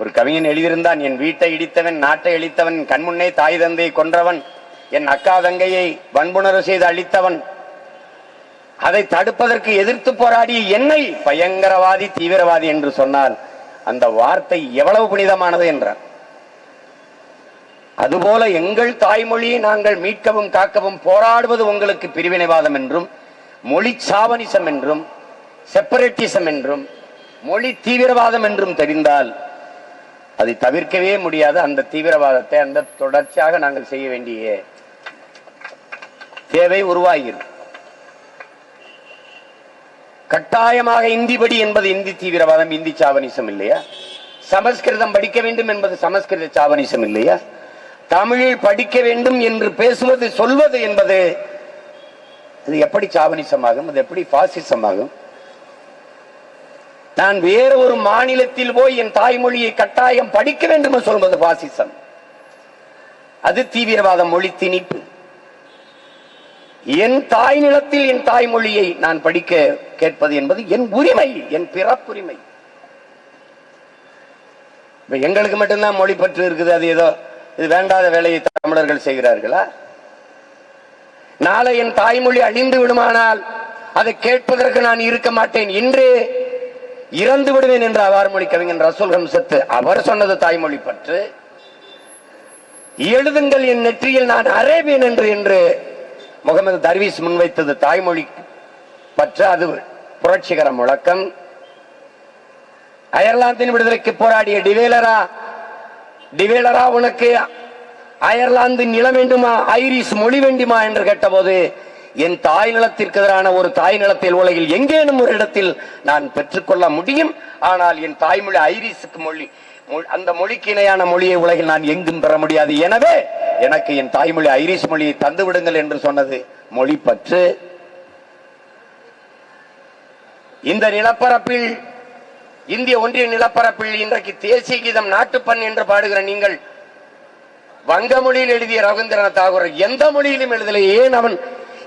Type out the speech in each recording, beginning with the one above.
ஒரு கவிஞன் எழுதியிருந்தான், என் வீட்டை இடித்தவன், நாட்டை அழித்தவன், கண்முன்னே தாய் தந்தையை கொன்றவன், என் அக்கா தங்கையை வன்புணர்வு செய்து அழித்தவன், அதை தடுப்பதற்கு எதிர்த்து போராடி என்னை பயங்கரவாதி தீவிரவாதி என்று சொன்னால் அந்த வார்த்தை எவ்வளவு புனிதமானது என்றார். அதுபோல எங்கள் தாய்மொழியை நாங்கள் மீட்கவும் காக்கவும் போராடுவது உங்களுக்கு பிரிவினைவாதம் என்றும், மொழி சாவனிசம் என்றும், செப்பரேட்டிசம் என்றும், மொழி தீவிரவாதம் என்றும் தெரிந்தால் அதை தவிர்க்கவே முடியாது. அந்த தீவிரவாதத்தை அந்த தொடர்ச்சியாக நாங்கள் செய்ய வேண்டிய தேவை உருவாகிறது. கட்டாயமாக இந்தி படி என்பது இந்தி தீவிரவாதம், இந்தி சாவனிசம் இல்லையா? சமஸ்கிருதம் படிக்க வேண்டும் என்பது சமஸ்கிருத சாவனிசம் இல்லையா? தமிழில் படிக்க வேண்டும் என்று பேசுவது சொல்வது என்பது அது எப்படி சாவனிசமாகும்? அது எப்படி பாசிசமாகும்? நான் வேற ஒரு மாநிலத்தில் போய் என் தாய்மொழியை கட்டாயம் படிக்க வேண்டும் என்று சொல்வது பாசிசம், அது தீவிரவாதம், மொழி திணிப்பு. என் தாய் நிலத்தில் என் தாய்மொழியை நான் படிக்க கேட்பது என்பது என் உரிமை, என் பிறப்புரிமை. எங்களுக்கு மட்டும்தான் மொழி பற்று இருக்குது, அது ஏதோ இது வேண்டாத வேலையை தமிழர்கள் செய்கிறார்களா? நாளை என் தாய்மொழி அழிந்து விடுமானால் அதை கேட்பதற்கு நான் இருக்க மாட்டேன், இன்றே இறந்து விடுவேன் என்று அவார்மொழி கவிஞன் ரசூல் ஹம்சத் அவர் சொன்னது தாய்மொழி பற்று. எழுதுங்கள் என் நெற்றியில் நான் அரேபியன் என்று முகமது தர்வீஸ் முன்வைத்தது தாய்மொழி பற்று, அது புரட்சிகர முழக்கம். அயர்லாந்தின் விடுதலைக்கு போராடிய டிவேலரா உனக்கு அயர்லாந்து நிலம் வேண்டுமா, ஐரிஷ் மொழி வேண்டுமா என்று கேட்டபோது, என் தாய் நிலத்திற்கு எதிரான ஒரு தாய் நிலத்தில் உலகில் எங்கேனும் ஒரு இடத்தில் நான் பெற்றுக்கொள்ள முடியும், ஆனால் என் தாய்மொழி ஐரிஷுக்கு மொழி, அந்த மொழிக்கு இணையான மொழியை உலகில் நான் எங்கும் பெற முடியாது, எனவே எனக்கு என் தாய்மொழி ஐரிஷ் மொழியை தந்து விடுங்கள் என்று சொன்னது மொழி பற்று. இந்த நிலப்பரப்பில், இந்திய ஒன்றிய நிலப்பரப்பில் இன்றைக்கு தேசிய கீதம் நாட்டுப்பண் என்று பாடுகிற நீங்கள் வங்க மொழியில் எழுதிய ரவீந்திரநாத் தாகூர் எந்த மொழியிலும் எழுதலை. ஏன் அவன்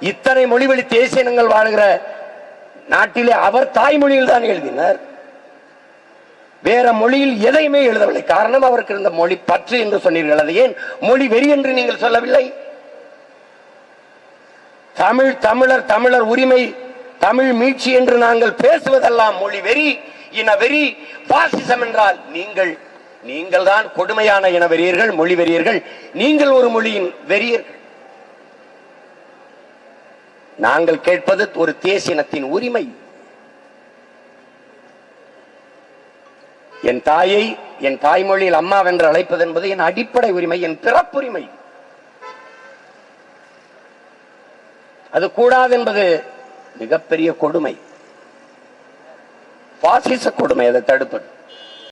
இத்தனை மொழிவழி தேசிய இனங்கள் வாழ்கிற நாட்டிலே அவர் தாய்மொழியில் தான் எழுதினார், வேற மொழியில் எதையுமே எழுதவில்லை. காரணம் அவருக்கு இருந்த மொழி பற்று என்று சொன்னீர்கள். அது ஏன் மொழி வெறி என்று நீங்கள் சொல்லவில்லை? தமிழர் உரிமை, தமிழ் மீட்சி என்று நாங்கள் பேசுவதெல்லாம் மொழி வெறி, இன வெறி, பாசிசம் என்றால் நீங்கள் தான் கொடுமையான இன வெறியர்கள், மொழி வெறியர்கள். நீங்கள் ஒரு மொழியின் வெறியர்கள். நாங்கள் கேட்பது ஒரு தேசிய இனத்தின் உரிமை. என் தாயை என் தாய்மொழியில் அம்மா வென்று அழைப்பது என்பது என் அடிப்படை உரிமை, என் பிறப்புரிமை. அது கூடாது என்பது மிகப்பெரிய கொடுமை, பாசிச கொடுமை. அதை தடுப்பது